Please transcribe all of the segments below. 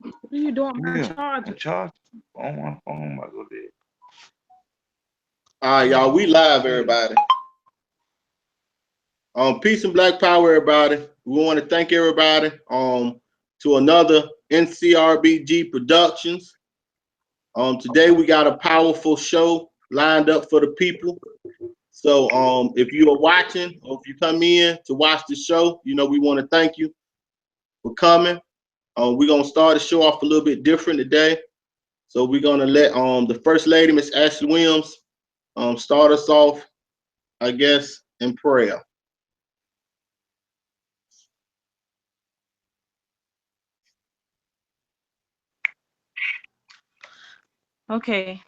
What are you doing with my Yeah, charger? I charged on my phone. I go there. All right, y'all. We live, everybody. Peace and black power, everybody. We want to thank everybody to another NCRBG Productions. Today we got a powerful show lined up for the people. So if you are watching or if you come in to watch the show, you know we want to thank you for coming. We're gonna start the show off a little bit different today. So we're gonna let the First Lady, Miss Ashley Williams, start us off, I guess, in prayer. Okay.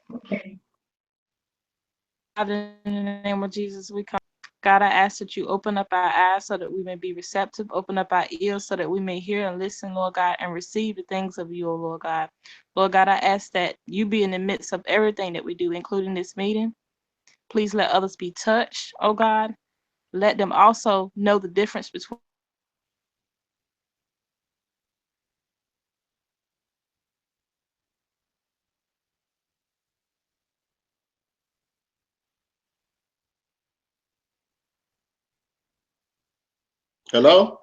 God, in the name of Jesus, we come. God, I ask that you open up our eyes so that we may be receptive, open up our ears so that we may hear and listen, Lord God, and receive the things of you, O Lord God. Lord God, I ask that you be in the midst of everything that we do, including this meeting. Please let others be touched, oh God. Let them also know the difference between Hello?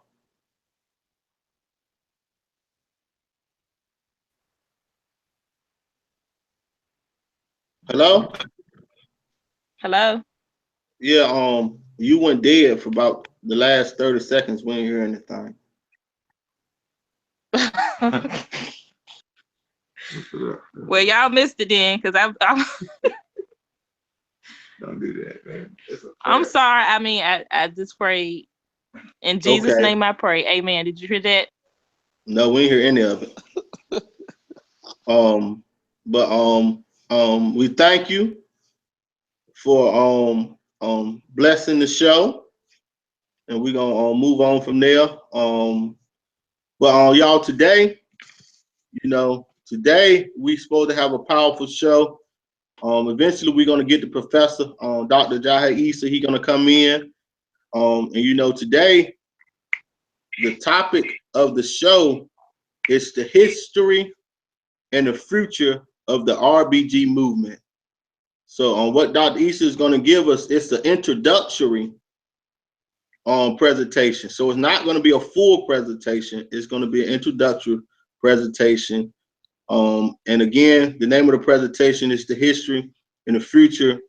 Hello? hello. Yeah, you went dead for about the last 30 seconds. We didn't hear anything. Well, y'all missed it then, because I'm Don't do that, man. I'm sorry. I mean, I just prayed. In Jesus' Okay. name I pray. Amen. Did you hear that? No, we didn't hear any of it. But we thank you for blessing the show, and we're gonna move on from there. But y'all, today, today we supposed to have a powerful show. Eventually we're gonna get the professor, Dr. Jahi Issa. He's gonna come in. And today the topic of the show is the history and the future of the RBG movement. So what Dr. Issa is going to give us, it's the introductory presentation. So it's not going to be a full presentation. It's going to be an introductory presentation. And again, the name of the presentation is the history and the future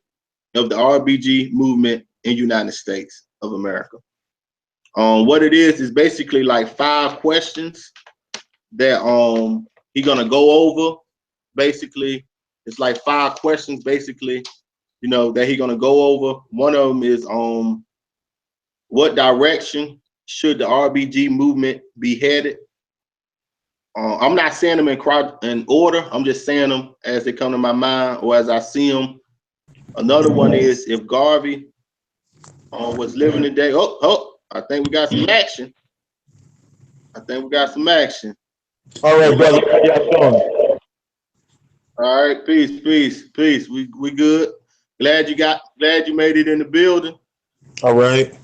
of the RBG movement in the United States of America. What it is basically like 5 questions that he's going to go over. Basically, it's like 5 questions basically, that he's going to go over. One of them is what direction should the RBG movement be headed? I'm not saying them in order. I'm just saying them as they come to my mind or as I see them. Another one is if Garvey was living today. I think we got some action. All right, brother. How y'all doing? All right, peace. We good. Glad you made it in the building. All right.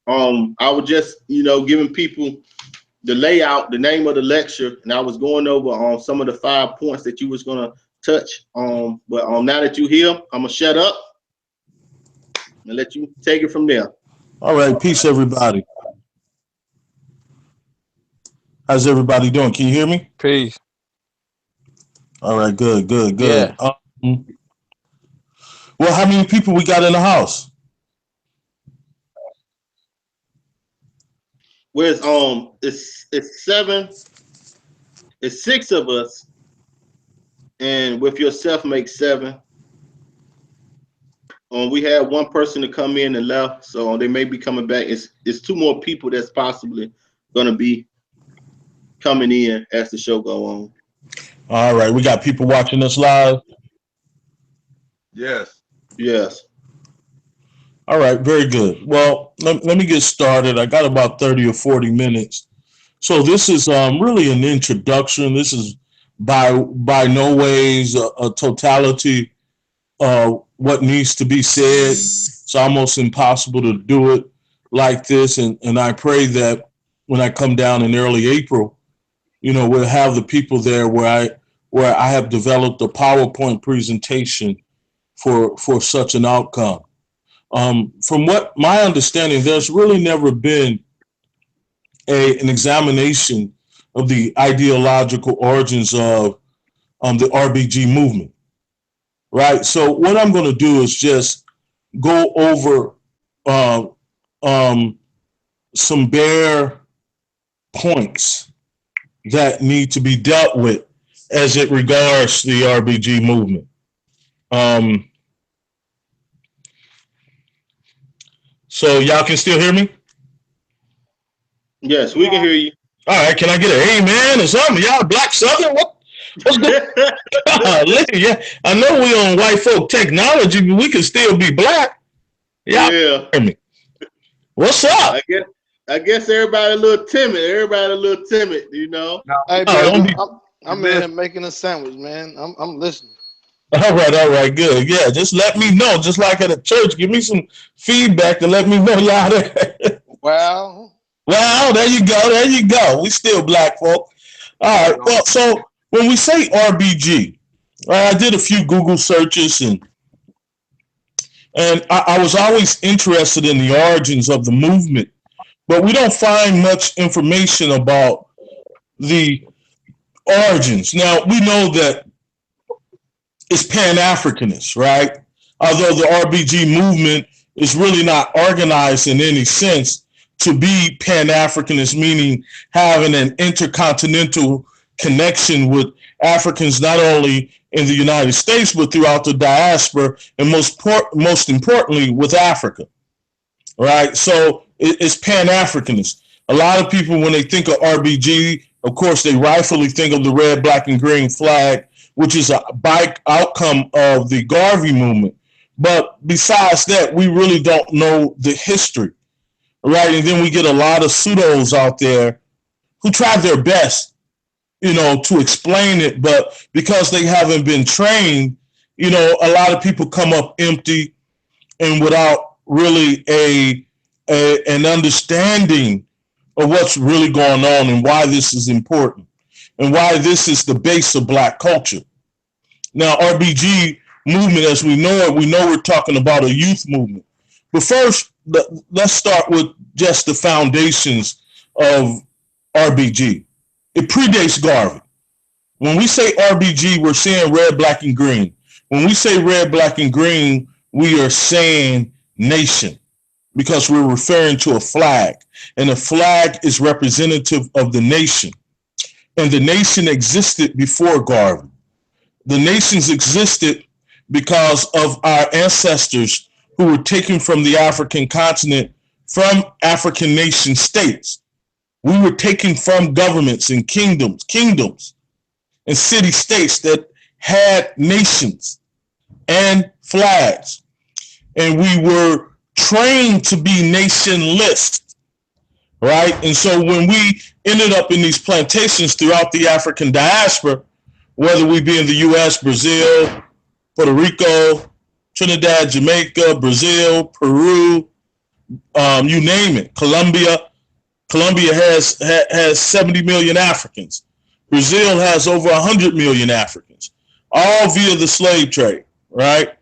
I was just, giving people the layout, the name of the lecture, and I was going over on some of the 5 points that you was gonna touch on. But now that you're here, I'm gonna shut up and let you take it from there. All right. Peace, everybody. How's everybody doing? Can you hear me? Peace. All right. Good. Yeah. Well, how many people we got in the house? Where's it's 7, it's 6 of us, and with yourself makes 7. We had 1 person to come in and left, so they may be coming back. It's 2 more people that's possibly gonna be coming in as the show go on. All right. We got people watching us live. Yes. Yes. All right. Very good. Well, let me get started. I got about 30 or 40 minutes. So this is really an introduction. This is by no ways a totality what needs to be said. It's almost impossible to do it like this, and I pray that when I come down in early April, we'll have the people there where I have developed a PowerPoint presentation for such an outcome. From what my understanding, there's really never been an examination of the ideological origins of the RBG movement, right? So what I'm going to do is just go over some bare points that need to be dealt with as it regards the RBG movement. So y'all can still hear me? Yes, we can hear you. All right, can I get an amen or something? Y'all black Southern? What's good? Yeah, I know we on white folk technology, but we can still be black. Y'all hear me? What's up? I guess everybody a little timid. Hey, brother, I'm in here making a sandwich, man. I'm listening. All right, good. Yeah, just let me know. Just like at a church, give me some feedback to let me know y'all there. Well, there you go. We still black folk. All right. Well, so when we say RBG, I did a few Google searches and I was always interested in the origins of the movement, but we don't find much information about the origins. Now, we know that it's Pan-Africanist, right? Although the RBG movement is really not organized in any sense to be Pan-Africanist, meaning having an intercontinental connection with Africans, not only in the United States, but throughout the diaspora, and most importantly, with Africa, right? So it's Pan-Africanist. A lot of people, when they think of RBG, of course, they rightfully think of the red, black, and green flag, which is a outcome of the Garvey movement. But besides that, we really don't know the history, right? And then we get a lot of pseudos out there who try their best, to explain it, but because they haven't been trained, a lot of people come up empty and without really an understanding of what's really going on and why this is important and why this is the base of black culture. Now, RBG movement, as we know it, we're talking about a youth movement. But first, let's start with just the foundations of RBG. It predates Garvey. When we say RBG, we're saying red, black, and green. When we say red, black, and green, we are saying nation because we're referring to a flag. And a flag is representative of the nation. And the nation existed before Garvey. The nations existed because of our ancestors who were taken from the African continent, from African nation states. We were taken from governments and kingdoms and city states that had nations and flags. And we were trained to be nationless, right? And so when we ended up in these plantations throughout the African diaspora, whether we be in the U.S., Brazil, Puerto Rico, Trinidad, Jamaica, Brazil, Peru, you name it, Colombia. Colombia has 70 million Africans. Brazil has over 100 million Africans, all via the slave trade, right?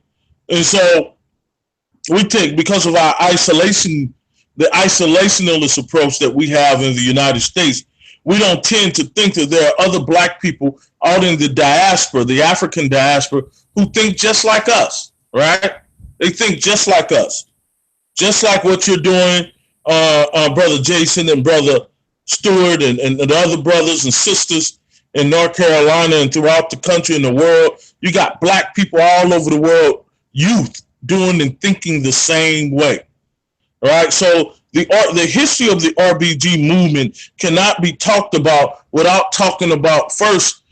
And so we take, because of our isolation, the isolationist approach that we have in the United States, we don't tend to think that there are other black people out in the diaspora, the African diaspora, who think just like us, right? They think just like us, just like what you're doing, Brother Jason and Brother Stewart and the other brothers and sisters in North Carolina and throughout the country and the world. You got black people all over the world, youth, doing and thinking the same way. All right, so the history of the RBG movement cannot be talked about without talking about first,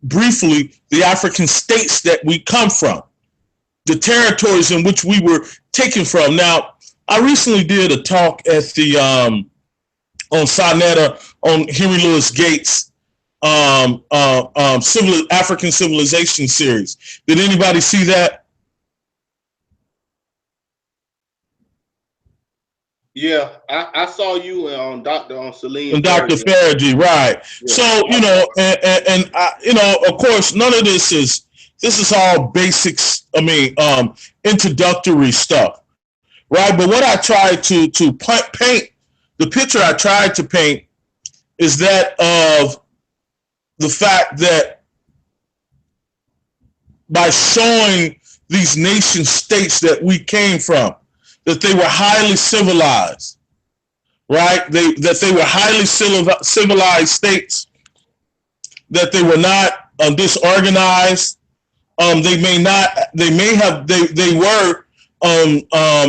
briefly, the African states that we come from, the territories in which we were taken from. Now, I recently did a talk at the on Sonetta on Henry Louis Gates' African Civilization series. Did anybody see that? Yeah, I saw you on Dr. Celine and Dr. Farragut. Farragut, right? Yeah. So and of course, none of this is all basics. I mean, introductory stuff, right? But what I tried to paint, the picture I tried to paint is that of the fact that by showing these nation states that we came from, that they were highly civilized, right? That they were highly civilized states, that they were not disorganized. They were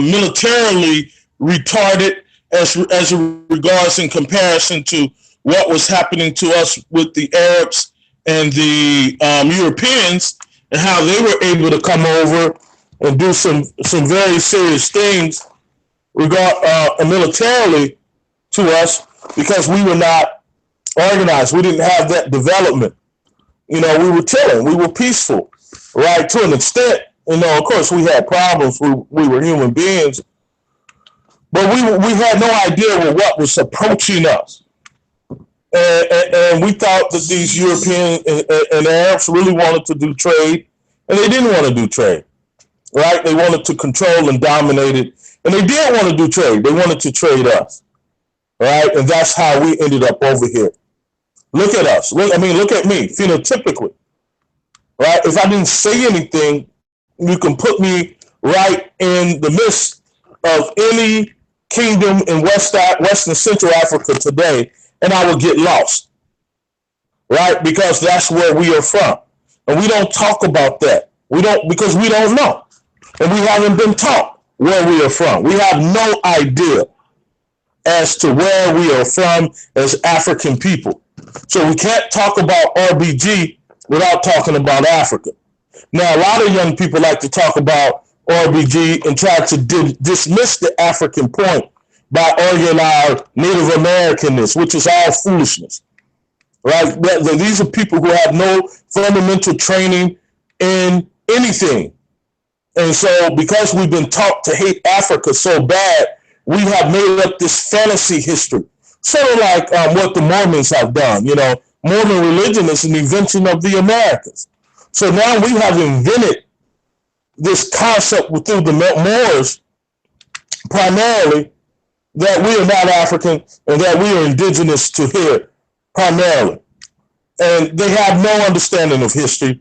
militarily retarded as regards in comparison to what was happening to us with the Arabs and the Europeans, and how they were able to come over and do some very serious things militarily to us, because we were not organized. We didn't have that development. We were chilling. We were peaceful, right? To an extent. Of course, we had problems. We were human beings, but we had no idea what was approaching us. And we thought that these Europeans and Arabs really wanted to do trade, and they didn't want to do trade, right? They wanted to control and dominate it, and they did want to do trade. They wanted to trade us, right? And that's how we ended up over here. Look at us. Look at me, phenotypically, right? If I didn't say anything, you can put me right in the midst of any kingdom in Western Central Africa today, and I will get lost, right? Because that's where we are from. And we don't talk about that. Because we don't know. And we haven't been taught where we are from. We have no idea as to where we are from as African people. So we can't talk about RBG without talking about Africa. Now, a lot of young people like to talk about RBG and try to dismiss the African point by arguing our Native Americanness, which is all foolishness, right? These are people who have no fundamental training in anything. And so because we've been taught to hate Africa so bad, we have made up this fantasy history, sort of like what the Mormons have done. Mormon religion is an invention of the Americans. So now we have invented this concept through the Moors, primarily, that we are not African and that we are indigenous to here, primarily. And they have no understanding of history.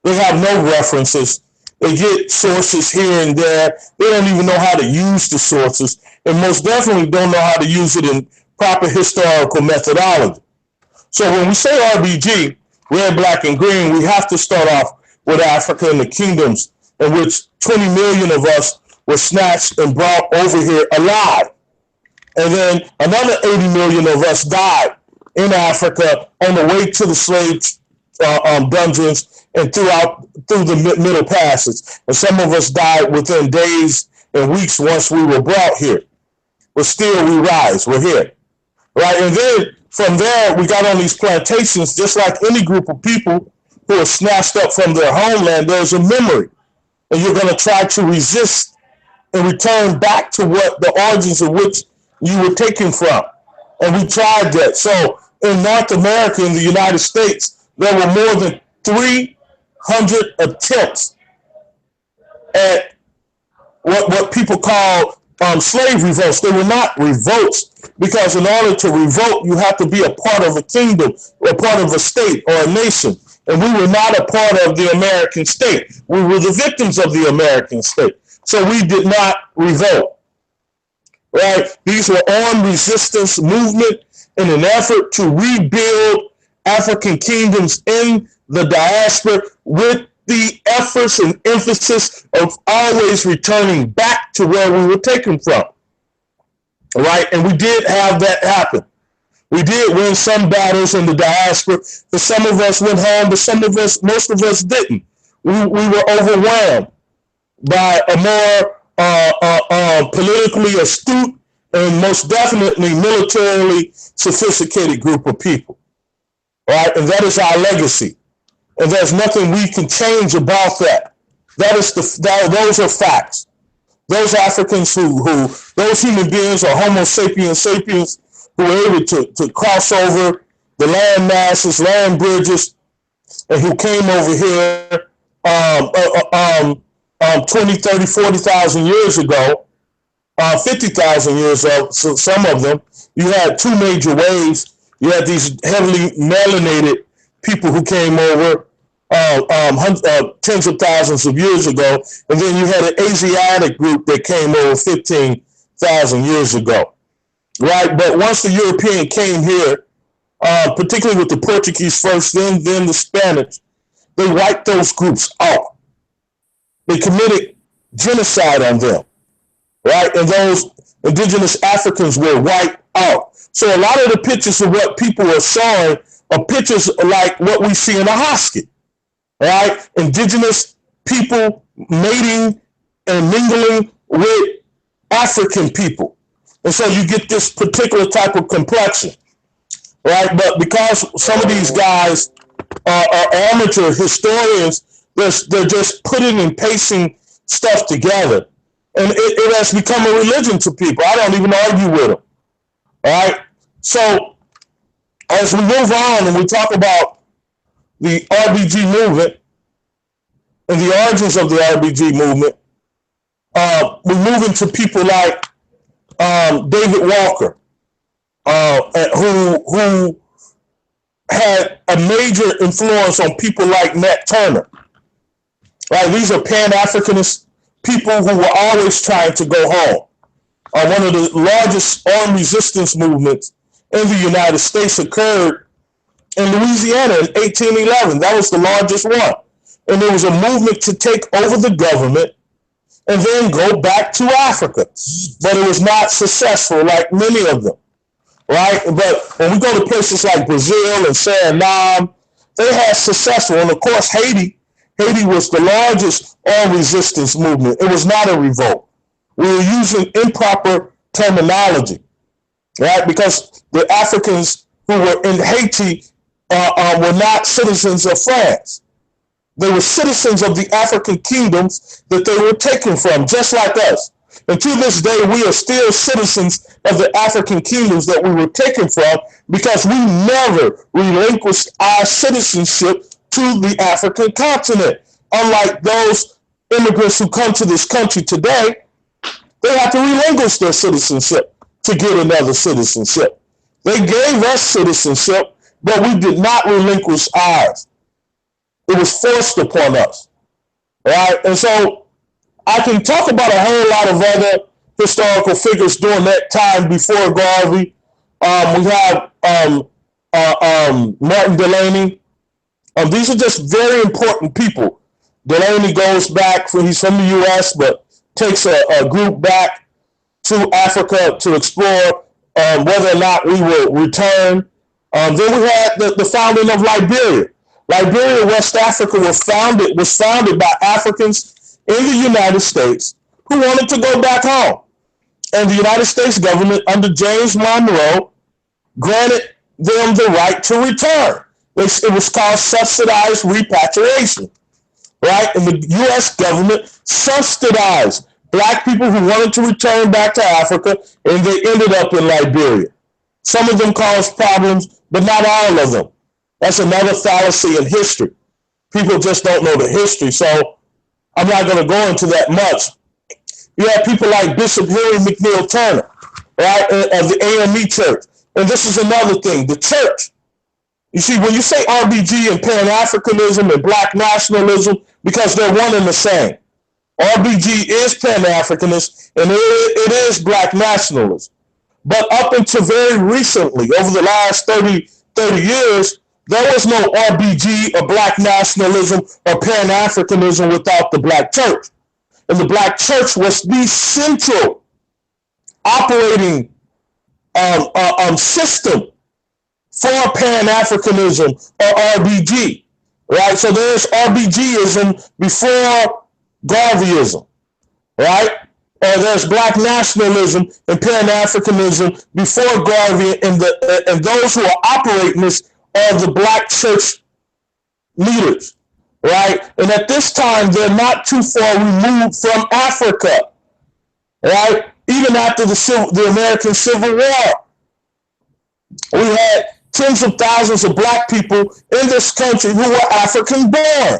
They have no references. They get sources here and there. They don't even know how to use the sources, and most definitely don't know how to use it in proper historical methodology. So when we say RBG, red, black, and green, we have to start off with Africa and the kingdoms in which 20 million of us were snatched and brought over here alive. And then another 80 million of us died in Africa on the way to the slave dungeons and through the Middle Passage. And some of us died within days and weeks once we were brought here. But still we rise, we're here. Right? And then from there, we got on these plantations, just like any group of people who are snatched up from their homeland. There's a memory. And you're going to try to resist and return back to what the origins of which you were taken from. And we tried that. So in North America, in the United States, there were more than 300 attempts at what people call slave revolts. They were not revolts, because in order to revolt, you have to be a part of a kingdom, or a part of a state or a nation. And we were not a part of the American state. We were the victims of the American state. So we did not revolt. Right? These were armed resistance movement in an effort to rebuild African kingdoms in the diaspora, with the efforts and emphasis of always returning back to where we were taken from. Right? And we did have that happen. We did win some battles in the diaspora, but some of us went home, but most of us didn't. We were overwhelmed by a more politically astute and most definitely militarily sophisticated group of people. Right? And that is our legacy. And there's nothing we can change about that. Those are facts. Those Africans those human beings or Homo sapiens sapiens who were able to cross over the land masses, land bridges, and who came over here 20, 30, 40,000 years ago, 50,000 years ago, so some of them, you had two major waves. You had these heavily melanated people who came over tens of thousands of years ago, and then you had an Asiatic group that came over 15,000 years ago, right? But once the European came here, particularly with the Portuguese first, then the Spanish, they wiped those groups out. They committed genocide on them, right? And those indigenous Africans were wiped out. So a lot of the pictures of what people are showing are pictures like what we see in a hostage, right? Indigenous people mating and mingling with African people. And so you get this particular type of complexion, right? But because some of these guys are amateur historians, they're just putting and pasting stuff together. And it has become a religion to people. I don't even argue with them. All right. So as we move on and we talk about the RBG movement and the origins of the RBG movement, we move into people like David Walker, who had a major influence on people like Nat Turner. Right? These are Pan-Africanist people who were always trying to go home. One of the largest armed resistance movements in the United States occurred in Louisiana in 1811. That was the largest one. And there was a movement to take over the government and then go back to Africa. But it was not successful like many of them, right? But when we go to places like Brazil and Suriname, they had successful. And of course, Haiti was the largest armed resistance movement. It was not a revolt. We were using improper terminology, right? Because the Africans who were in Haiti were not citizens of France. They were citizens of the African kingdoms that they were taken from, just like us. And to this day, we are still citizens of the African kingdoms that we were taken from because we never relinquished our citizenship to the African continent. Unlike those immigrants who come to this country today, they have to relinquish their citizenship to get another citizenship. They gave us citizenship, but we did not relinquish ours. It was forced upon us, right? And so I can talk about a whole lot of other historical figures during that time before Garvey. We have Martin Delany. These are just very important people. Delany goes back, he's from the U.S., but takes a group back to Africa to explore whether or not we will return. Then we had the founding of Liberia. Liberia, West Africa, was founded by Africans in the United States who wanted to go back home. And the United States government, under James Monroe, granted them the right to return. It was called subsidized repatriation, right? And the U.S. government subsidized black people who wanted to return back to Africa, and they ended up in Liberia. Some of them caused problems, but not all of them. That's another fallacy in history. People just don't know the history, so I'm not going to go into that much. You have people like Bishop Henry McNeil Turner, right, of the AME Church. And this is another thing, the church. You see, when you say RBG and Pan-Africanism and Black nationalism, because they're one and the same. RBG is Pan-Africanist and it is Black nationalism. But up until very recently, over the last 30 years, there was no RBG or Black nationalism or Pan-Africanism without the Black church. And the Black church was the central operating system for Pan-Africanism or RBG, right? So there's RBGism before Garveyism, right? Or there's Black nationalism and Pan-Africanism before Garvey, and those who are operating this are the Black church leaders, right? And at this time, they're not too far removed from Africa. right? Even after the American Civil War, we had tens of thousands of black people in this country who were African born.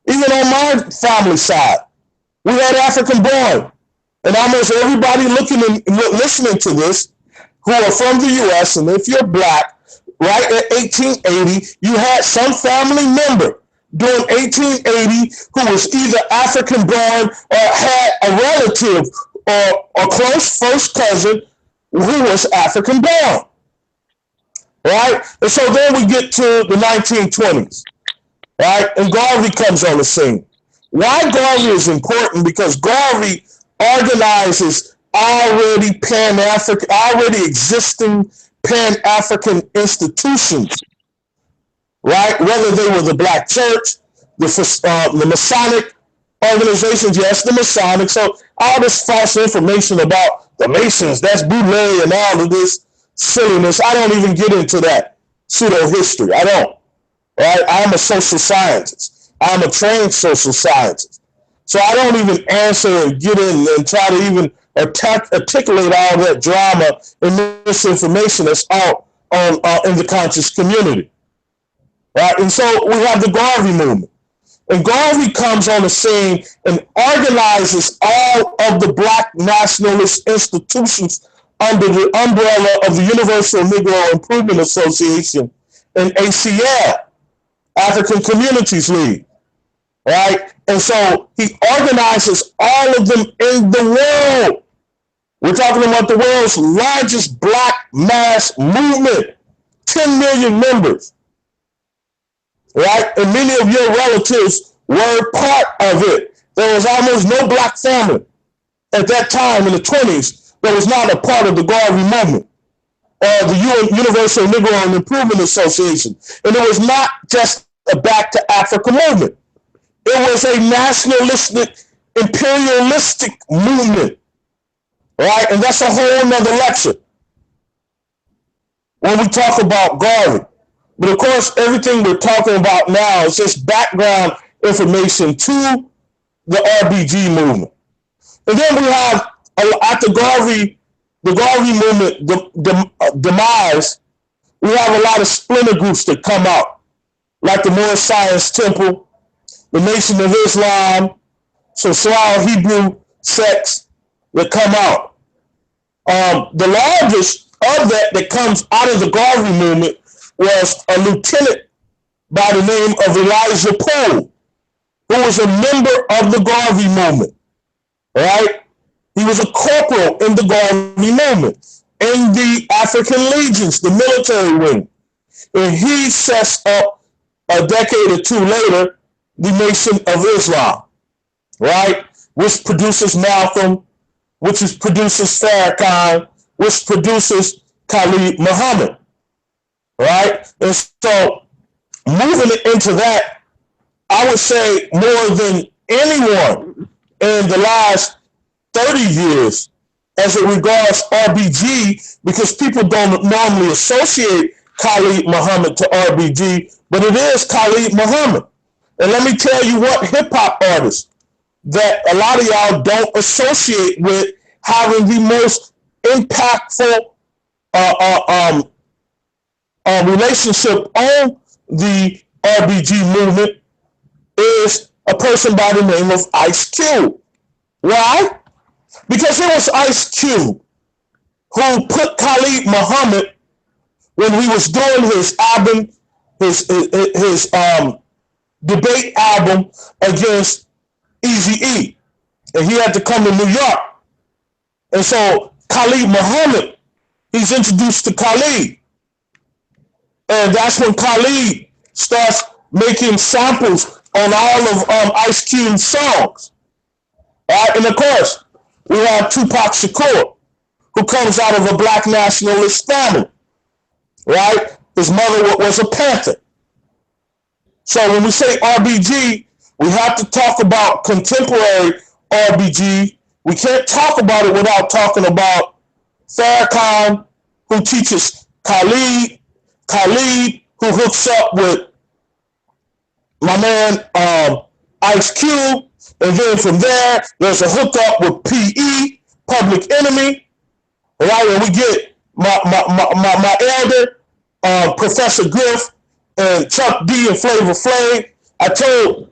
Even on my family side, we had African born. And almost everybody looking and listening to this who are from the U.S., and if you're black, right at 1880, you had some family member during 1880 who was either African born or had a relative or a close first cousin who was African born. Right? And so then we get to the 1920s, right? And Garvey comes on the scene. Why Garvey is important? Because Garvey organizes already existing Pan-African institutions, right? Whether they were the Black Church, the Masonic organizations, yes, the Masonic. So all this false information about the Masons, that's bootleg and all of this silliness. I don't even get into that pseudo history. I don't. Right? I'm a social scientist. I'm a trained social scientist. So I don't even answer and get in and try to even articulate all that drama and misinformation that's out on in the conscious community. Right? And so we have the Garvey movement. And Garvey comes on the scene and organizes all of the black nationalist institutions under the umbrella of the Universal Negro Improvement Association and ACL, African Communities League, right? And so he organizes all of them in the world. We're talking about the world's largest black mass movement, 10 million members, right? And many of your relatives were part of it. There was almost no black family at that time in the 20s that was not a part of the Garvey movement or the Universal Negro Improvement Association. And it was not just a back to Africa movement. It was a nationalistic, imperialistic movement, right? And that's a whole nother lecture when we talk about Garvey. But of course, everything we're talking about now is just background information to the RBG movement. And then we have, at the Garvey movement demise, we have a lot of splinter groups that come out, like the Moorish Science Temple, the Nation of Islam, some small Hebrew sects that come out. The largest of that comes out of the Garvey movement was a lieutenant by the name of Elijah Poole, who was a member of the Garvey movement, right? He was a corporal in the Garvey movement, in the African Legions, the military wing. And he sets up, a decade or two later, the Nation of Islam, right? Which produces Malcolm, which produces Farrakhan, which produces Khalid Muhammad, right? And so moving into that, I would say more than anyone in the last 30 years as it regards RBG, because people don't normally associate Khalid Muhammad to RBG, but it is Khalid Muhammad. And let me tell you what hip-hop artists that a lot of y'all don't associate with having the most impactful relationship on the RBG movement is a person by the name of Ice Cube. Why? Because it was Ice Cube who put Khalid Muhammad, when he was doing his album, his debate album against Eazy-E, and he had to come to New York. And so Khalid Muhammad, he's introduced to Khalid. And that's when Khalid starts making samples on all of Ice Cube's songs. Right? And of course, we have Tupac Shakur, who comes out of a black nationalist family. Right? His mother was a Panther. So when we say RBG, we have to talk about contemporary RBG. We can't talk about it without talking about Farrakhan, who teaches Khalid, who hooks up with my man Ice Cube, and then from there, there's a hookup with PE, Public Enemy, right? And we get my elder, Professor Griff, and Chuck D and Flavor Flav. I told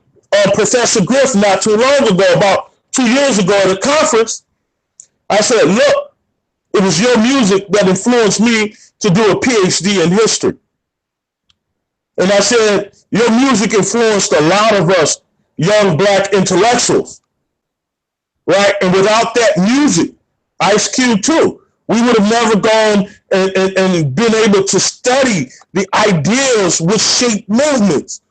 Professor Griff not too long ago, about 2 years ago at a conference, I said, look, it was your music that influenced me to do a PhD in history. And I said, your music influenced a lot of us young black intellectuals, right? And without that music, Ice Cube too, we would have never gone and been able to study the ideas which shape movements,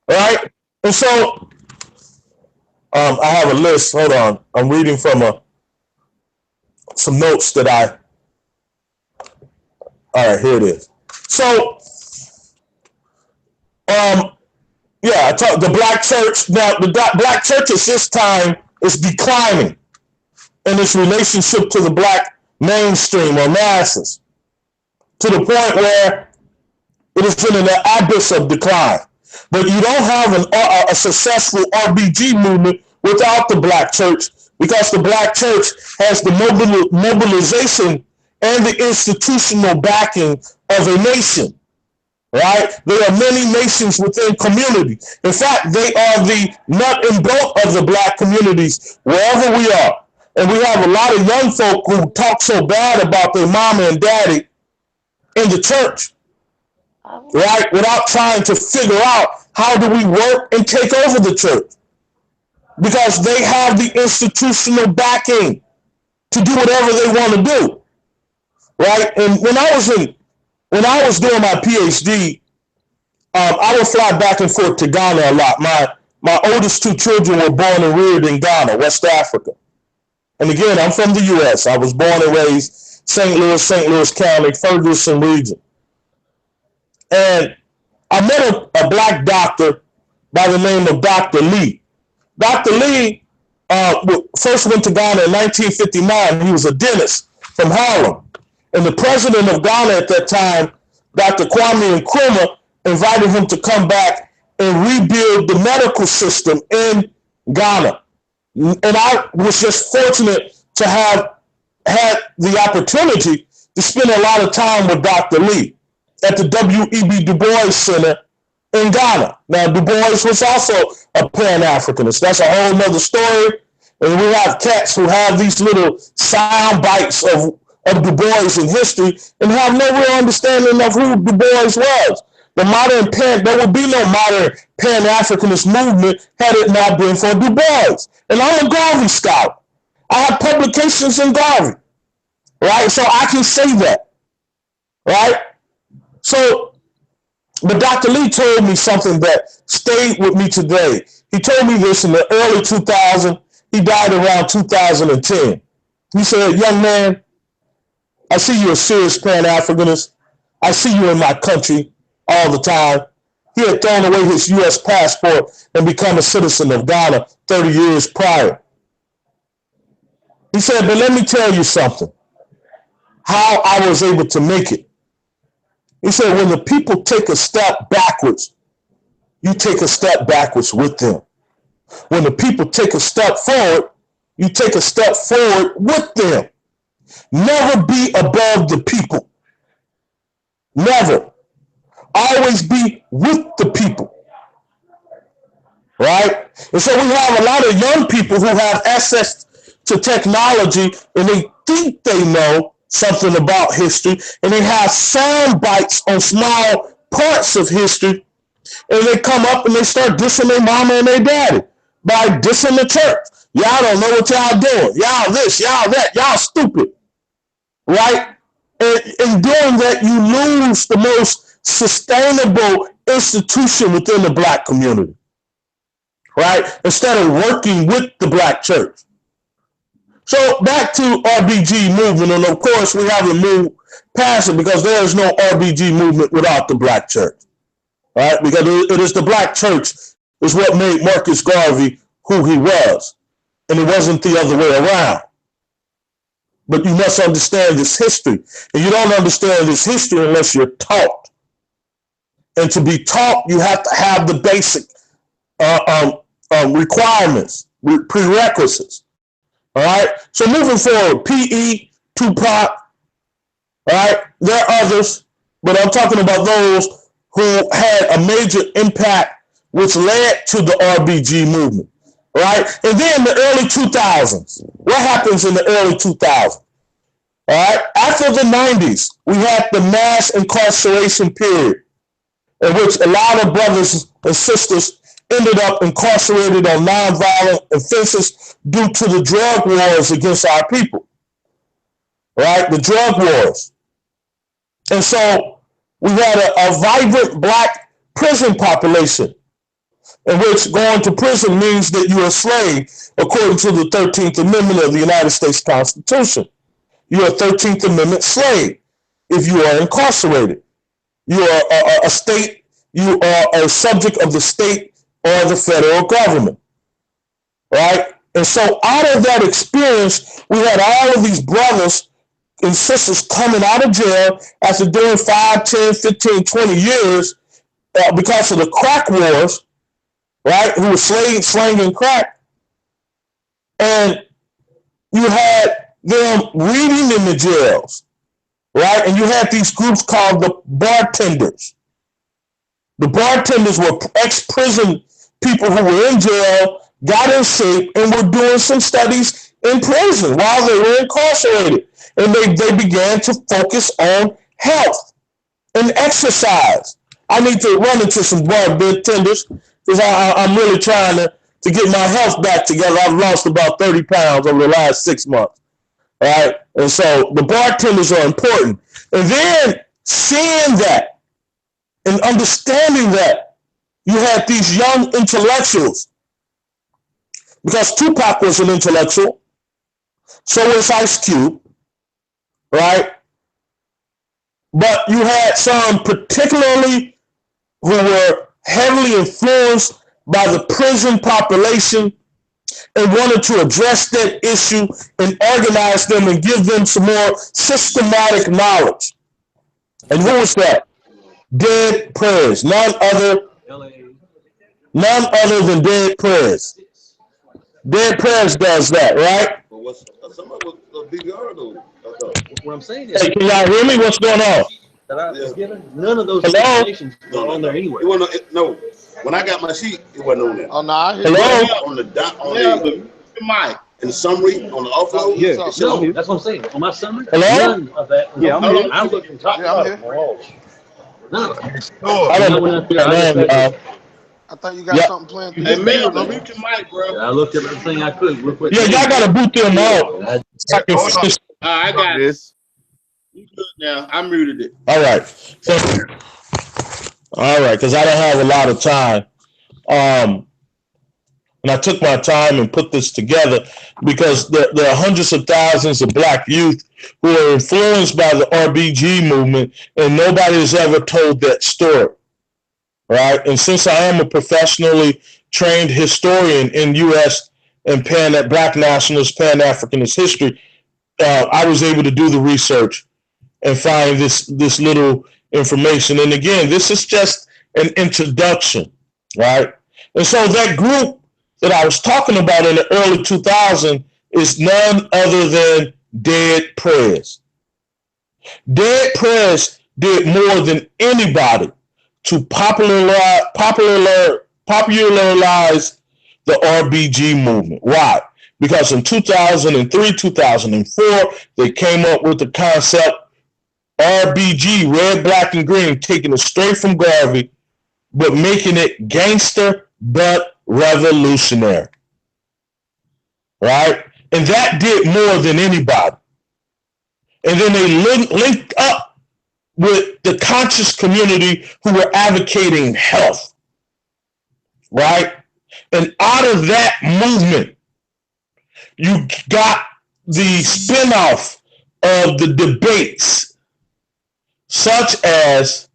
right? And so I have a list. Hold on. I'm reading from some notes that all right, here it is. So, yeah, I talked the black church. Now, the black church at this time is declining in its relationship to the black mainstream or masses, to the point where it is in an abyss of decline. But you don't have a successful RBG movement without the black church, because the black church has the mobilization and the institutional backing of a nation, right? There are many nations within community. In fact, they are the nut and bolt of the black communities wherever we are. And we have a lot of young folk who talk so bad about their mama and daddy in the church, right? Without trying to figure out how do we work and take over the church, because they have the institutional backing to do whatever they want to do, right? And when I was doing my PhD, I would fly back and forth to Ghana a lot. My oldest two children were born and reared in Ghana, West Africa. And again, I'm from the U.S. I was born and raised St. Louis County, Ferguson region. And I met a black doctor by the name of Dr. Lee. Dr. Lee first went to Ghana in 1959. He was a dentist from Harlem. And the president of Ghana at that time, Dr. Kwame Nkrumah, invited him to come back and rebuild the medical system in Ghana. And I was just fortunate to have had the opportunity to spend a lot of time with Dr. Lee at the W.E.B. Du Bois Center in Ghana. Now, Du Bois was also a Pan-Africanist. That's a whole nother story. And we have cats who have these little sound bites of Du Bois in history and have no real understanding of who Du Bois was. There would be no modern Pan-Africanist movement had it not been for Du Bois. And I'm a Garvey scholar. I have publications in Garvey, right? So I can say that, right? So, but Dr. Lee told me something that stayed with me today. He told me this in the early 2000s. He died around 2010. He said, young man, I see you're a serious Pan-Africanist. I see you in my country all the time. He had thrown away his U.S. passport and become a citizen of Ghana 30 years prior. He said, but let me tell you something, how I was able to make it. He said, when the people take a step backwards, you take a step backwards with them. When the people take a step forward, you take a step forward with them. Never be above the people. Never. Always be with the people. Right? And so we have a lot of young people who have access to technology and they think they know something about history and they have sound bites on small parts of history, and they come up and they start dissing their mama and their daddy by dissing the church. Y'all don't know what y'all doing. Y'all this, y'all that, y'all stupid. Right? And in doing that, you lose the most sustainable institution within the black community. Right? Instead of working with the black church. So back to RBG movement, and of course we haven't moved past it because there is no RBG movement without the black church. Right? Because it is the black church is what made Marcus Garvey who he was. And it wasn't the other way around. But you must understand this history. And you don't understand this history unless you're taught. And to be taught, you have to have the basic requirements, prerequisites. All right. So moving forward, PE, Tupac. All right. There are others, but I'm talking about those who had a major impact, which led to the RBG movement. All right. And then the early 2000s. What happens in the early 2000s? All right. After the 90s, we had the mass incarceration period, in which a lot of brothers and sisters ended up incarcerated on nonviolent offenses due to the drug wars against our people. Right? The drug wars. And so we had a vibrant black prison population, in which going to prison means that you're a slave, according to the 13th Amendment of the United States Constitution. You're a 13th Amendment slave if you are incarcerated. You are a state, you are a subject of the state or the federal government, right? And so out of that experience, we had all of these brothers and sisters coming out of jail after doing 5, 10, 15, 20 years because of the crack wars, right? Who were slanging crack. And you had them reading in the jails, right? And you had these groups called the bartenders. The bartenders were ex-prison people who were in jail, got in shape, and were doing some studies in prison while they were incarcerated. And they began to focus on health and exercise. I need to run into some bartenders because I'm really trying to get my health back together. I've lost about 30 pounds over the last 6 months. All right. And so the bartenders are important. And then seeing that and understanding that, you had these young intellectuals, because Tupac was an intellectual, so was Ice Cube, right? But you had some particularly who were heavily influenced by the prison population and wanted to address that issue and organize them and give them some more systematic knowledge. And who was that? Dead Prez, none other than Dead Prez. Dead Prez does that, right? But some of a big though. What I'm saying is, Hey, can y'all hear me? What's going on? that I was given, none of those Hello? informations were on there anyway. No, when I got my sheet, it wasn't on there. Oh no, I hear Hello? you. On the dot, on the mic, in the summary, on the offload. Yeah. No, that's what I'm saying. On my summary, Hello? none of that. Yeah, I'm here. I'm looking top Yeah, I'm of here. no. I don't know. I thought you got Yeah. something planned. Hey, Mel, don't mute your mic, bro. I looked at everything I could real quick. Yeah, y'all gotta boot them out. So I can finish. I got this. You good now? I muted it. All right. So, all right, because I don't have a lot of time. And I took my time and put this together because there are hundreds of thousands of black youth who are influenced by the RBG movement, and nobody has ever told that story, right? And since I am a professionally trained historian in U.S. and Black nationalist, Pan-Africanist history, I was able to do the research and find this little information. And again, this is just an introduction, right? And so that group that I was talking about in the early 2000s is none other than Dead Prez. Dead Prez did more than anybody to popularize the RBG movement. Why? Because in 2003, 2004, they came up with the concept RBG, red, black, and green, taking it straight from Garvey, but making it gangster but revolutionary, right? And that did more than anybody. And then they linked up with the conscious community who were advocating health, right? And out of that movement, you got the spinoff of the debates, such as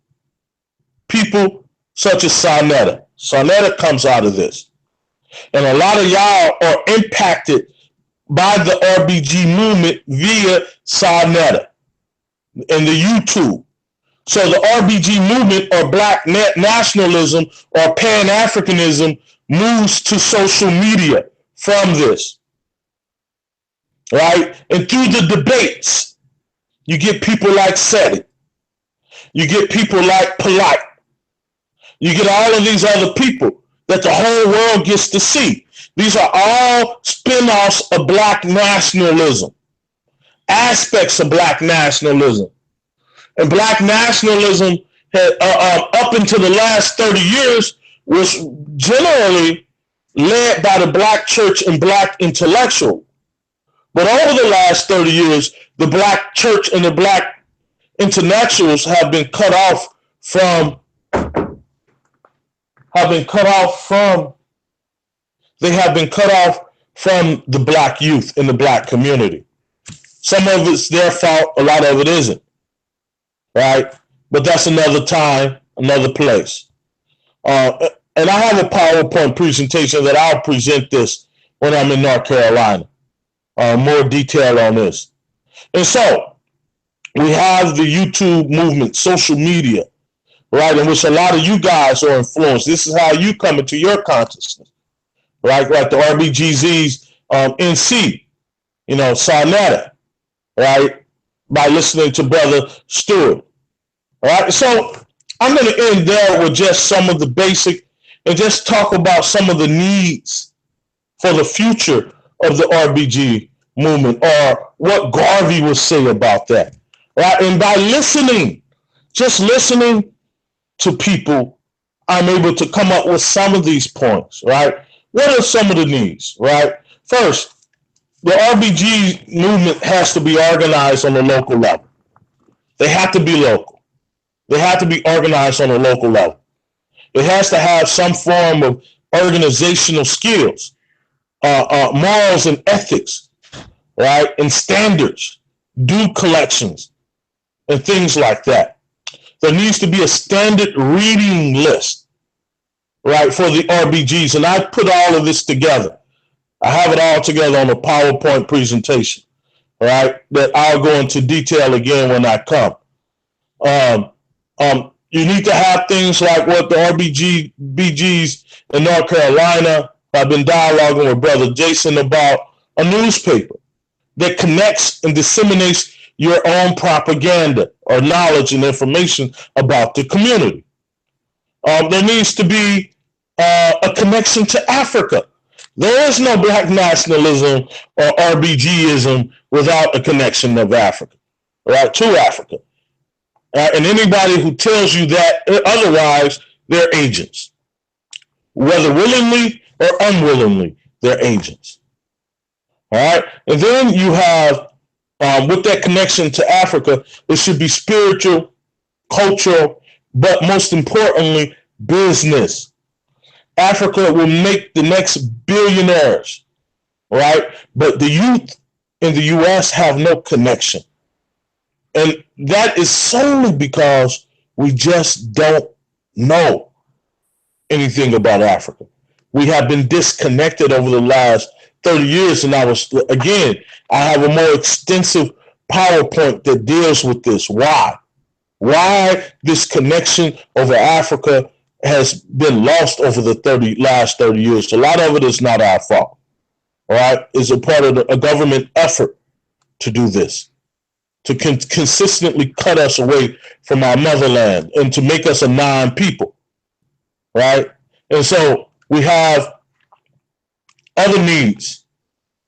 people such as Sonetta. Sonetta comes out of this. And a lot of y'all are impacted by the RBG movement via Sonetta and the YouTube. So the RBG movement, or Black nationalism or Pan-Africanism, moves to social media from this. right? And through the debates, you get people like Seti. You get people like Polite. You get all of these other people that the whole world gets to see. These are all spin-offs of black nationalism, aspects of black nationalism. And black nationalism, up until the last 30 years, was generally led by the black church and black intellectual. But over the last 30 years, the black church and the black intellectuals have been cut off from the black youth in the black community. Some of it's their fault, a lot of it isn't, right? But that's another time, another place. And I have a PowerPoint presentation that I'll present this when I'm in North Carolina. More detail on this. And so we have the YouTube movement, social media, right, in which a lot of you guys are influenced. This is how you come into your consciousness, right? Like the RBGZ's NC, Sarnetta, right, by listening to Brother Stewart. All right, so I'm going to end there with just some of the basic and just talk about some of the needs for the future of the RBG movement, or what Garvey would say about that, right? And by just listening to people, I'm able to come up with some of these points, right? What are some of the needs, right? First, the RBG movement has to be organized on the local level. They have to be local. They have to be organized on a local level. It has to have some form of organizational skills, morals and ethics, right? And standards, due collections, and things like that. There needs to be a standard reading list, right, for the RBGs. And I put all of this together. I have it all together on a PowerPoint presentation, right, that I'll go into detail again when I come. You need to have things like what the RBGs in North Carolina. I've been dialoguing with Brother Jason about a newspaper that connects and disseminates your own propaganda or knowledge and information about the community. There needs to be a connection to Africa. There is no black nationalism or RBGism without a connection of Africa, right, to Africa. And anybody who tells you that otherwise, they're agents. Whether willingly or unwillingly, they're agents. All right? And then you have, with that connection to Africa, it should be spiritual, cultural, but most importantly, business. Africa will make the next billionaires, right? But the youth in the U.S. have no connection. And that is solely because we just don't know anything about Africa. We have been disconnected over the last 30 years. And I have a more extensive PowerPoint that deals with this. Why? Why this connection over Africa has been lost over the last 30 years. A lot of it is not our fault. All right? It's a part of a government effort to do this, to consistently cut us away from our motherland and to make us a non-people, right? And so we have other needs,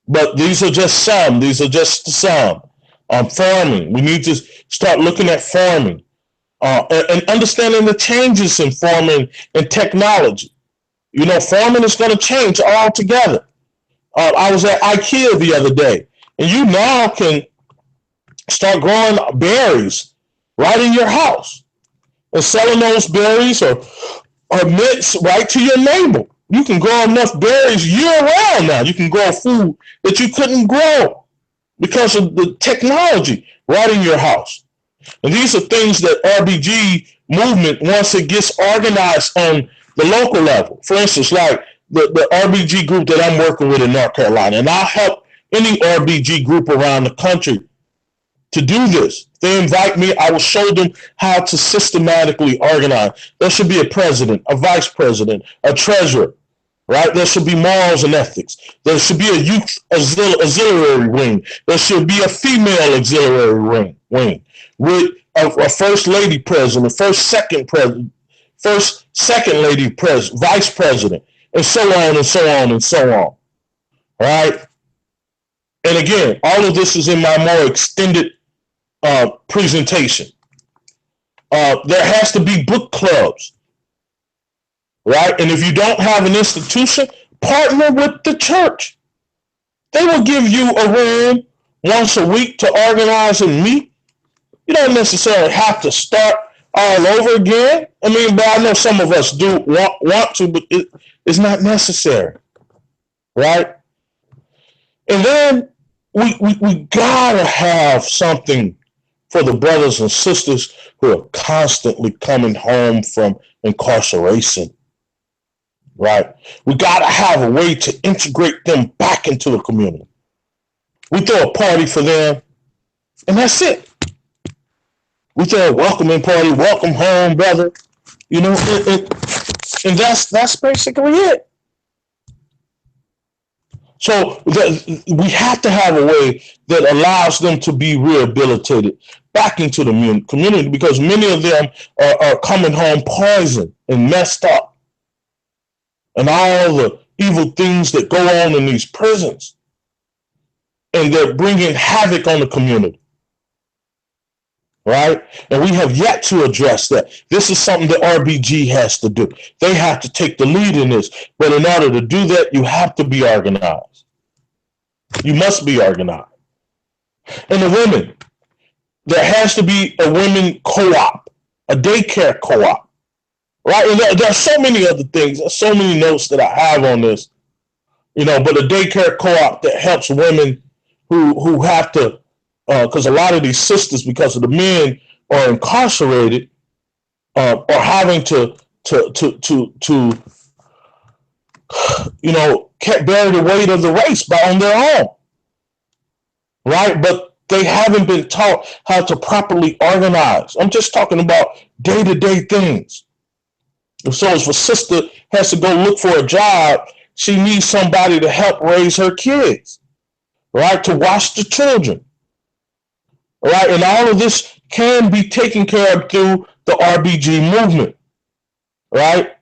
but these are just some. These are just some. Farming. We need to start looking at farming and understanding the changes in farming and technology. Farming is going to change altogether. I was at IKEA the other day, and you now can start growing berries right in your house and selling those berries or mints right to your neighbor. You can grow enough berries year round now. You can grow food that you couldn't grow because of the technology right in your house. And these are things that RBG movement, once it gets organized on the local level, for instance, like the RBG group that I'm working with in North Carolina, and I'll help any RBG group around the country to do this. If they invite me, I will show them how to systematically organize. There should be a president, a vice president, a treasurer, right? There should be morals and ethics. There should be a youth auxiliary wing. There should be a female auxiliary wing with a first lady president, first second lady president, vice president, and so on and so on and so on, right? And again, all of this is in my more extended presentation. There has to be book clubs, right? And if you don't have an institution, partner with the church. They will give you a room once a week to organize and meet. You don't necessarily have to start all over again. I mean, but I know some of us do want to, but it's not necessary, right? And then we gotta have something for the brothers and sisters who are constantly coming home from incarceration, right? We got to have a way to integrate them back into the community. We throw a party for them, and that's it. We throw a welcoming party, welcome home, brother. You know, and that's basically it. So we have to have a way that allows them to be rehabilitated back into the community, because many of them are coming home poisoned and messed up, and all the evil things that go on in these prisons, and they're bringing havoc on the community, right? And we have yet to address that. This is something that RBG has to do. They have to take the lead in this, but in order to do that, you have to be organized. You must be organized. And the women, there has to be a women co-op, a daycare co-op, right? And there are so many other things, there's so many notes that I have on this, you know, but a daycare co-op that helps women who have to, because a lot of these sisters, because of the men are incarcerated, are having to you know, can't bear the weight of the race on their own, right? But they haven't been taught how to properly organize. I'm just talking about day-to-day things. So if a sister has to go look for a job, she needs somebody to help raise her kids, right? To watch the children, right? And all of this can be taken care of through the RBG movement, right?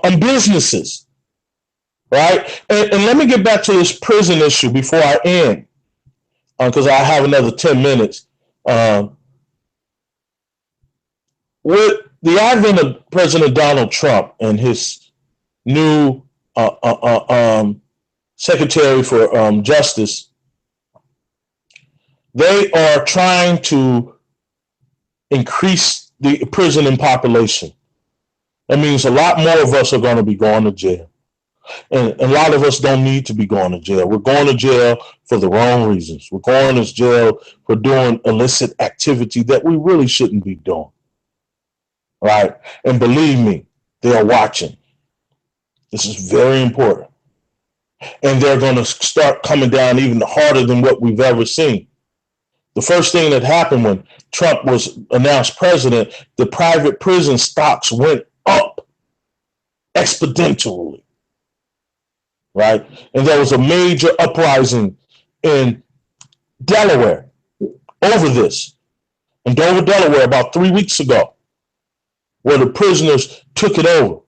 And businesses, right? And let me get back to this prison issue before I end, because I have another 10 minutes. With the advent of President Donald Trump and his new Secretary for Justice, they are trying to increase the prison population. That means a lot more of us are going to be going to jail. And a lot of us don't need to be going to jail. We're going to jail for the wrong reasons. We're going to jail for doing illicit activity that we really shouldn't be doing, right? And believe me, they are watching. This is very important. And they're going to start coming down even harder than what we've ever seen. The first thing that happened when Trump was announced president, the private prison stocks went up exponentially, right? And there was a major uprising in Delaware over this, in Dover, Delaware, about 3 weeks ago, where the prisoners took it over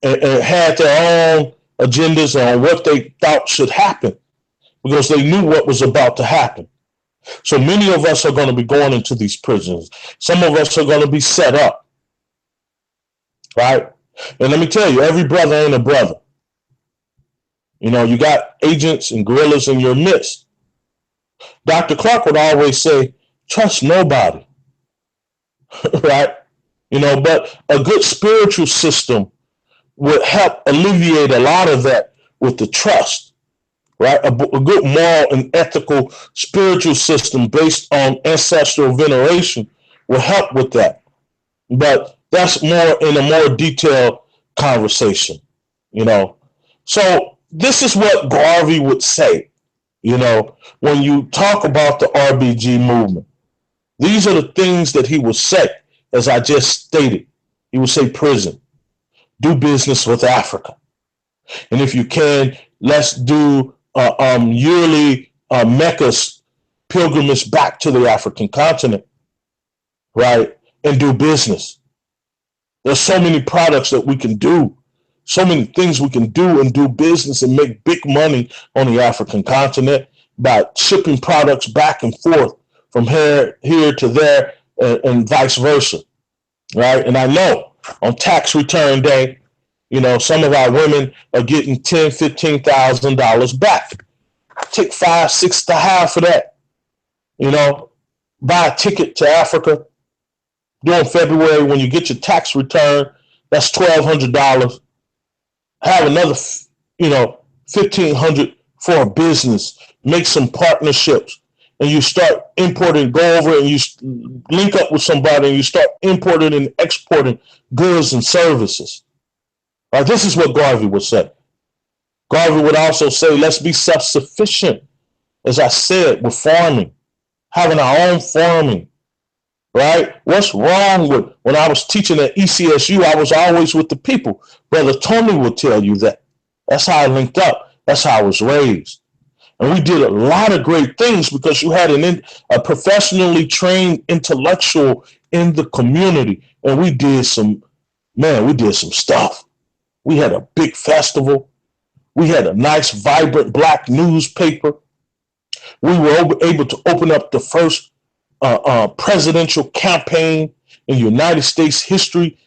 and had their own agendas on what they thought should happen, because they knew what was about to happen. So many of us are going to be going into these prisons. Some of us are going to be set up, right? And let me tell you, every brother ain't a brother. You know, you got agents and guerrillas in your midst. Dr. Clark would always say, trust nobody, right? You know, but a good spiritual system would help alleviate a lot of that with the trust, right? A good moral and ethical spiritual system based on ancestral veneration will help with that. But that's more in a more detailed conversation, you know. So this is what Garvey would say, you know, when you talk about the RBG movement. These are the things that he would say, as I just stated. He would say prison. do business with Africa. And if you can, let's do yearly Mecca's pilgrimage back to the African continent, right? And do business. There's so many products that we can do, so many things we can do and do business and make big money on the African continent by shipping products back and forth from here to there and vice versa, right? And I know on tax return day, you know, some of our women are getting $10,000, $15,000 back. Take 5, 6 to half of that, you know, buy a ticket to Africa during February when you get your tax return. That's $1,200. Have another, you know, $1,500 for a business. Make some partnerships, and you start importing. Go over and you link up with somebody, and you start importing and exporting goods and services. Right? This is what Garvey would say. Garvey would also say, let's be self-sufficient, as I said, with farming, having our own farming, right? What's wrong with, when I was teaching at ECSU, I was always with the people. Brother Tony would tell you that. That's how I linked up. That's how I was raised. And we did a lot of great things because you had a professionally trained intellectual in the community. And we did some stuff. We had a big festival. We had a nice, vibrant black newspaper. We were able to open up the first presidential campaign in United States history,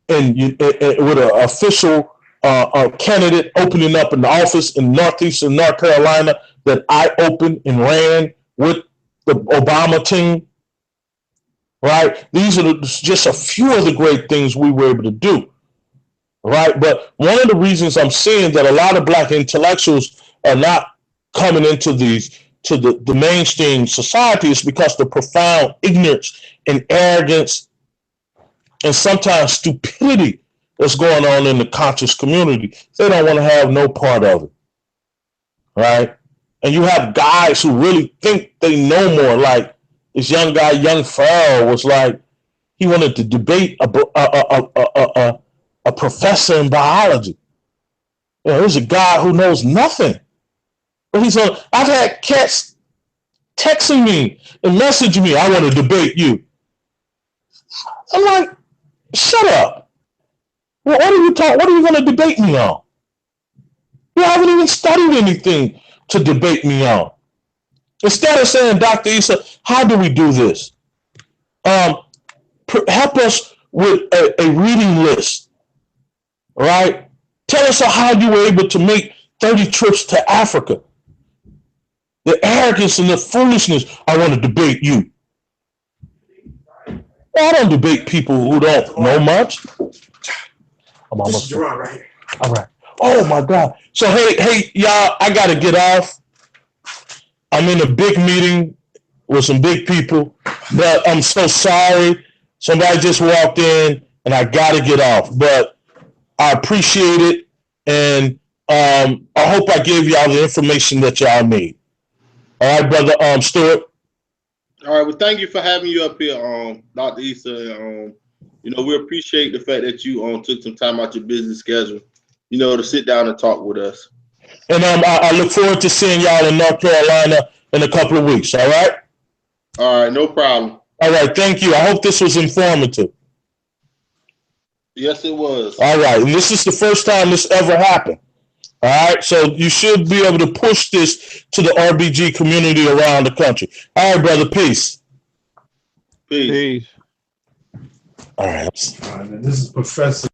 and with an official candidate opening up an office in northeastern North Carolina that I opened and ran with the Obama team. Right? These are just a few of the great things we were able to do. Right? But one of the reasons I'm seeing that a lot of black intellectuals are not coming into the mainstream society is because the profound ignorance and arrogance and sometimes stupidity that's going on in the conscious community. They don't want to have no part of it. Right? And you have guys who really think they know more. Like this young guy, Young Farrell, was like, he wanted to debate a professor in biology. You know, there's a guy who knows nothing. But he's on, I've had cats texting me and messaging me, I want to debate you. I'm like, shut up. Well, what are you talking? What are you going to debate me on? You haven't even studied anything to debate me on. Instead of saying, Dr. Issa, how do we do this? Help us with a reading list, right? Tell us how you were able to make 30 trips to Africa. The arrogance and the foolishness, I want to debate you. Well, I don't debate people who don't know much. I'm almost done. Right here. All right. Oh my God. So hey, y'all, I gotta get off. I'm in a big meeting with some big people, but I'm so sorry. Somebody just walked in and I gotta get off. But I appreciate it, and I hope I gave y'all the information that y'all need. All right, brother Stuart. All right. Well, thank you for having you up here, Dr. Issa. You know, we appreciate the fact that you took some time out your busy schedule, you know, to sit down and talk with us. And I look forward to seeing y'all in North Carolina in a couple of weeks. All right. All right. No problem. All right. Thank you. I hope this was informative. Yes, it was. All right. And this is the first time this ever happened. All right, so you should be able to push this to the RBG community around the country. All right, brother, peace. Peace. All right. This is Professor.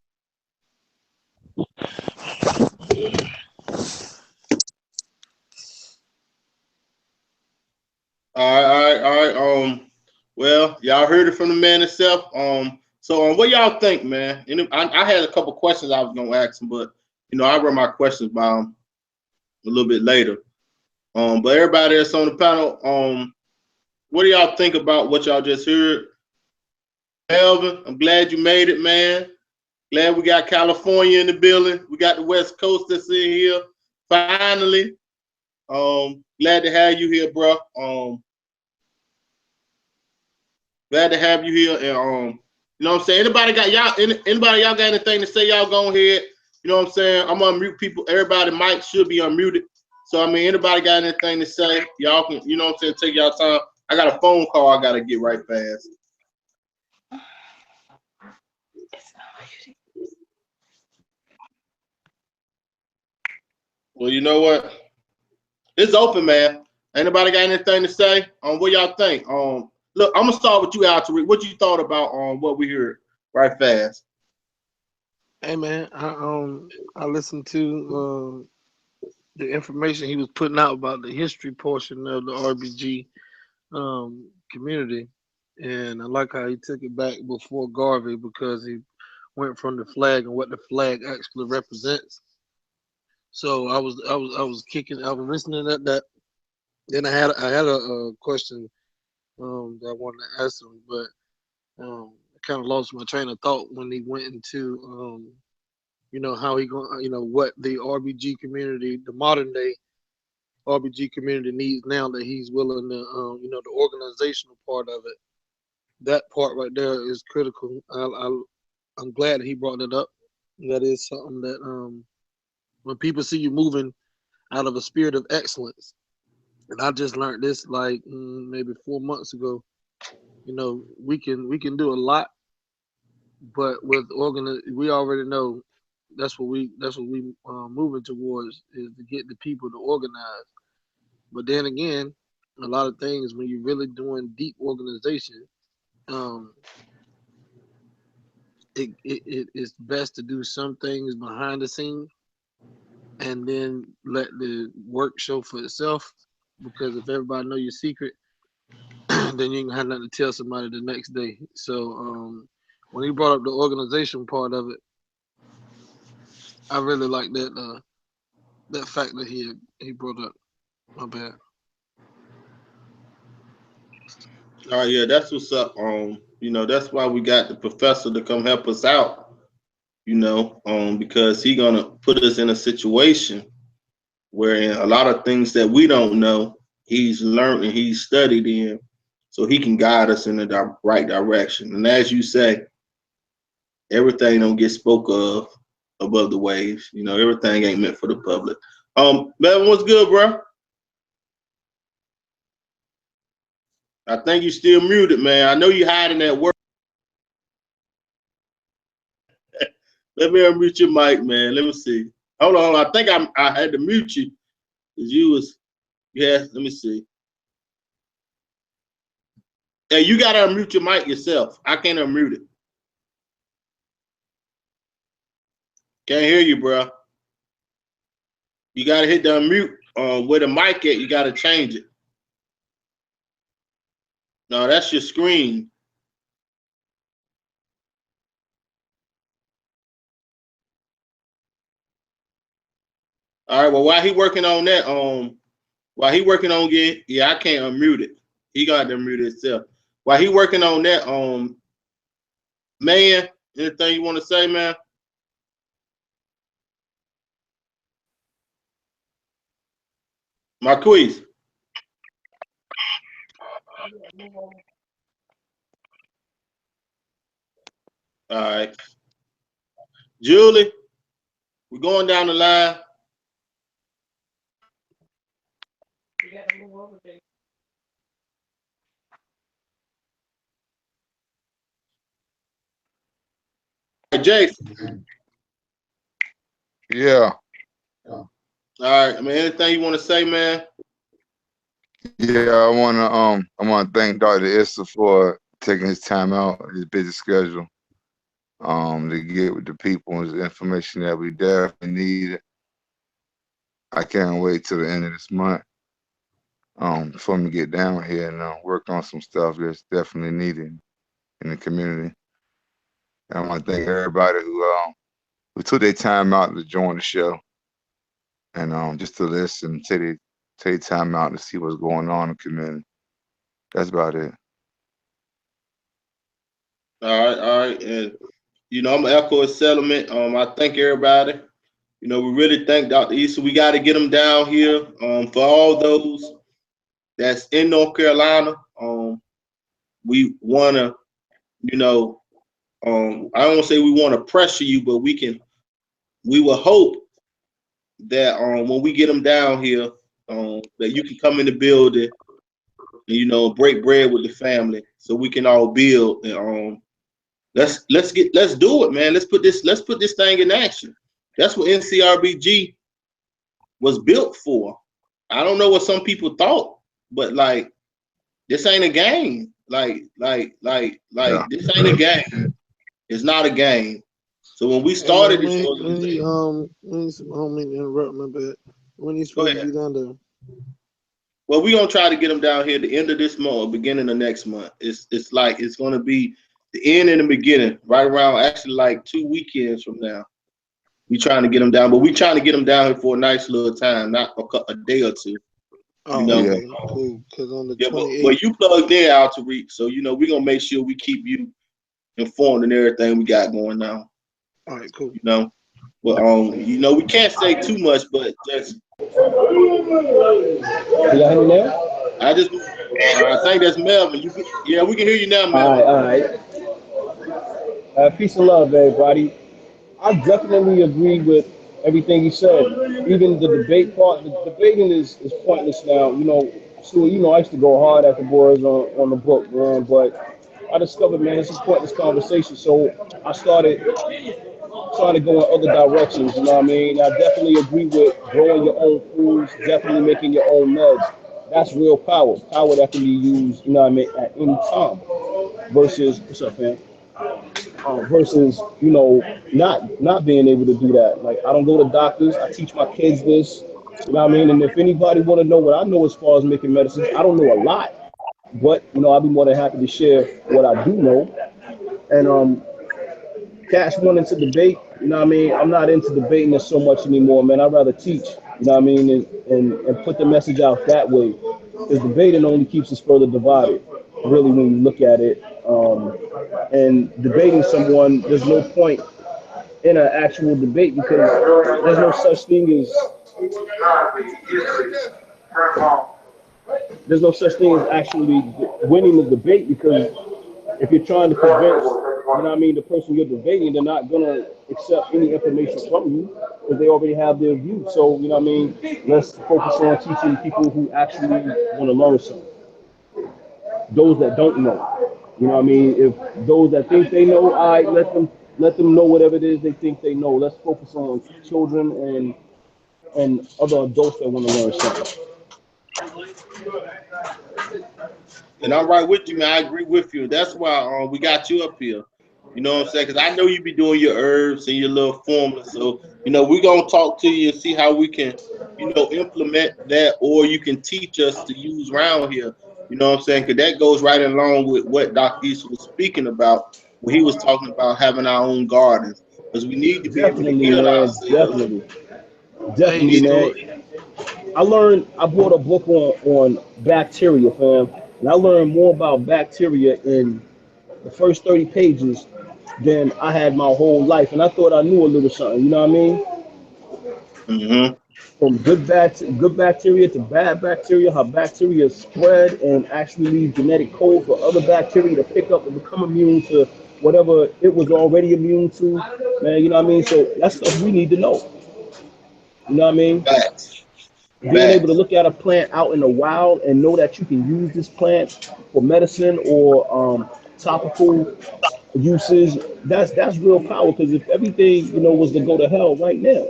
All right. Well, y'all heard it from the man himself. So what y'all think, man? And I had a couple questions I was gonna ask him, but you know, I run my questions by him a little bit later. But everybody that's on the panel, what do y'all think about what y'all just heard? Melvin, I'm glad you made it, man. Glad we got California in the building. We got the West Coast that's in here. Finally. Glad to have you here, bro. Glad to have you here. And You know what I'm saying? Anybody y'all got anything to say? Y'all go ahead. You know what I'm saying? I'm gonna mute people. Everybody mic should be unmuted. So I mean, anybody got anything to say? Y'all can, you know what I'm saying, take y'all time. I got a phone call I gotta get right fast. Well, you know what? It's open, man. Anybody got anything to say on what y'all think? Look, I'm gonna start with you, Al Tariq. What you thought about what we heard right fast? Hey man, I listened to the information he was putting out about the history portion of the RBG community, and I like how he took it back before Garvey, because he went from the flag and what the flag actually represents. So I was listening at that. Then I had a question that I wanted to ask him, but I kind of lost my train of thought when he went into you know, how he going, you know, what the RBG community, the modern day RBG community needs now that he's willing to, you know, the organizational part of it. That part right there is critical. I'm glad that he brought it up. That is something that when people see you moving out of a spirit of excellence, and I just learned this like maybe 4 months ago. You know, we can do a lot, but with we already know that's what we moving towards, is to get the people to organize. But then again, a lot of things when you're really doing deep organization, it's best to do some things behind the scenes and then let the work show for itself. Because if everybody know your secret, then you ain't gonna have nothing to tell somebody the next day. So when he brought up the organization part of it, I really like that fact that he brought up. My bad. All right, yeah, that's what's up. You know, that's why we got the professor to come help us out. You know, because he gonna put us in a situation where a lot of things that we don't know, he's learned and he's studied in, so he can guide us in the right direction. And as you say, everything don't get spoke of above the waves. You know, everything ain't meant for the public. Man, what's good, bro? I think you still muted, man. I know you hiding that work. Let me unmute your mic, man. Let me see. Hold on. I think I had to mute you because you was, yeah, let me see. Hey, you got to unmute your mic yourself. I can't unmute it. Can't hear you, bro. You got to hit the unmute where the mic at. You got to change it. No, that's your screen. All right, well, while he working on that, while he working on yeah, I can't unmute it. He got to unmute itself. While he working on that, man, anything you want to say, man? Marquise. All right. Julie, we're going down the line. You gotta move over there. Jason. Yeah. All right. I mean, anything you want to say, man? Yeah, I wanna thank Dr. Issa for taking his time out, his busy schedule, to get with the people and the information that we definitely need. I can't wait till the end of this month, for me to get down here and work on some stuff that's definitely needed in the community. And I want to thank everybody who took their time out to join the show and just to listen, take time out to see what's going on in the community. That's about it. All right. And you know, I'm gonna echo his settlement. I thank everybody. You know, we really thank Dr. Issa. We got to get him down here. For all those that's in North Carolina, we wanna, you know, I don't want to say we want to pressure you, but we will hope that when we get them down here, that you can come in the building and, you know, break bread with the family so we can all build. And let's do it, man. Let's put this thing in action. That's what NCRBG was built for. I don't know what some people thought, but like, this ain't a game. Like this ain't a game. It's not a game. So when we started this organization, I don't mean to interrupt, my bad. When you supposed to be down there? Well, we're gonna try to get them down here at the end of this month, beginning of next month. It's gonna be the end and the beginning, right around actually like 2 weekends from now. We trying to get them down, but we trying to get them down here for a nice little time, not a day or two. Oh, you know, okay, cool. Because on the 28th, but you plugged in out to reach, so you know we're gonna make sure we keep you informed and everything we got going on. All right, cool. You know, well, you know, we can't say too much, but just. Y'all hear me now? I think that's Melvin. Yeah, we can hear you now, Melvin. All right. Peace and love, everybody. I definitely agree with everything he said. Even the debate part, the debating is pointless now. So I used to go hard at the boys on the book, man. But I discovered, man, it's a pointless conversation. So I started trying to go in other directions. You know what I mean? I definitely agree with growing your own foods, definitely making your own meds. That's real power that can be used, you know what I mean, at any time. Versus, what's up, man? Versus, not being able to do that. Like, I don't go to doctors. I teach my kids this. You know what I mean? And if anybody want to know what I know as far as making medicines, I don't know a lot, but I'll be more than happy to share what I do know. And Cash wanted to debate. You know what I mean? I'm not into debating this so much anymore, man. I'd rather teach. You know what I mean? And put the message out that way. Because debating only keeps us further divided. Really, when you look at it. And debating someone, there's no point in an actual debate because there's no such thing as actually winning the debate, because if you're trying to convince, the person you're debating, they're not gonna accept any information from you because they already have their view. So, let's focus on teaching people who actually want to learn something. Those that don't know, if those that think they know, all right, let them know whatever it is they think they know. Let's focus on children and other adults that want to learn something. And I'm right with you, man. I agree with you. That's why we got you up here. You know what I'm saying? Because I know you be doing your herbs and your little formula. So, we're going to talk to you and see how we can, implement that, or you can teach us to use around here. You know what I'm saying? Because that goes right along with what Dr. Issa was speaking about when he was talking about having our own gardens. Because we need to be able to heal ourselves. Definitely, man. I bought a book on bacteria, fam, and I learned more about bacteria in the first 30 pages than I had my whole life. And I thought I knew a little something, you know what I mean? Mm-hmm. From good bacteria to bad bacteria, how bacteria spread and actually leave genetic code for other bacteria to pick up and become immune to whatever it was already immune to. Man, you know what I mean? So that's stuff we need to know. You know what I mean? Facts. Being able to look at a plant out in the wild and know that you can use this plant for medicine or topical uses, that's real power. Because if everything was to go to hell right now,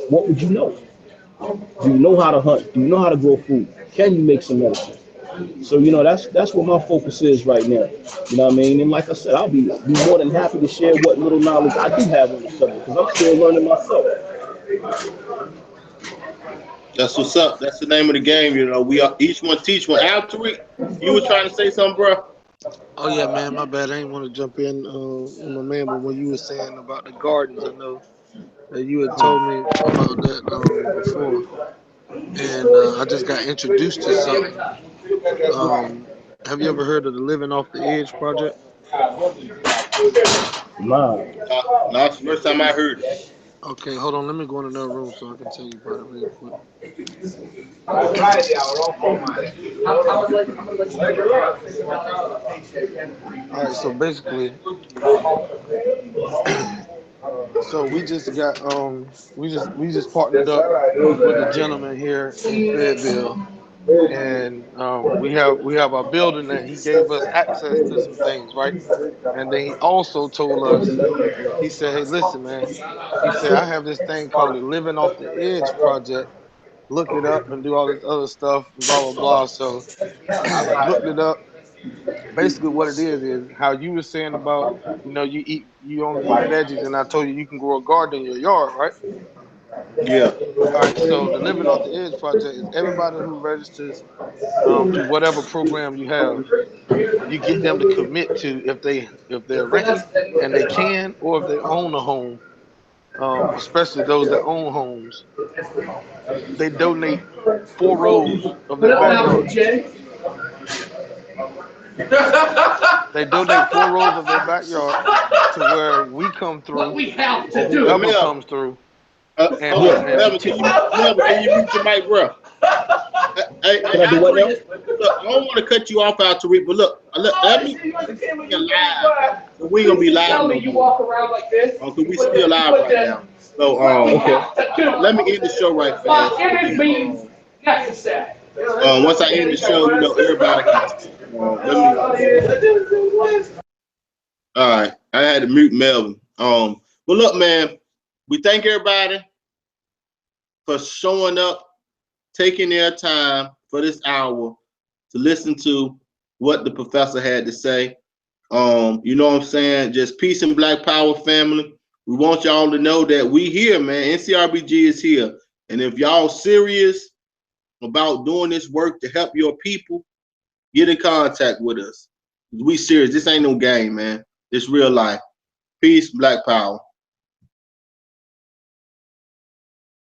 what would you know? Do you know how to hunt? Do you know how to grow food? Can you make some medicine? So that's what my focus is right now. You know what I mean? And like I said, I'll be more than happy to share what little knowledge I do have on the subject because I'm still learning myself. That's what's up. That's the name of the game. We are each one teach one. Al Tariq, you were trying to say something, bro? Oh yeah, man, my bad. I didn't want to jump in on my man, but when you were saying about the gardens, I know that you had told me about that before, and I just got introduced to something. Have you ever heard of the Living Off the Edge project? Mine. No, it's the first time I heard it. Okay, hold on. Let me go in another room so I can tell you about it real quick. All right, so basically, So we just got we just partnered up with a gentleman here in Fayetteville, and we have our building that he gave us access to some things, right? And then he also told us, he said, hey, listen, man, he said, I have this thing called the Living Off the Edge Project. Look it up and do all this other stuff, and blah blah blah. So looked it up. Basically what it is how you were saying about, you know, you only eat veggies, and I told you you can grow a garden in your yard, right? Yeah. All right, so the Living Off the Edge Project is everybody who registers through whatever program you have, you get them to commit to, if they're renting and they can, or if they own a home, especially those that own homes, they donate 4 rows of their backyard. They donate 4 rows of their backyard to where we come through, or whoever comes through, and Melvin, can you mute your mic, bro? Hey, Can I do what now? Look, I don't want to cut you off, Tariq, but look, let me live. So we gonna be live no more. Cause we still live right now. So let me end the show right fast. Once I end the show, you know, everybody can. All right, I had to mute Melvin. But look, man, we thank everybody for showing up, taking their time for this hour to listen to what the professor had to say. You know what I'm saying? Just peace and Black Power, family. We want y'all to know that we here, man. NCRBG is here. And if y'all serious about doing this work to help your people, get in contact with us. We serious. This ain't no game, man. It's real life. Peace, Black Power.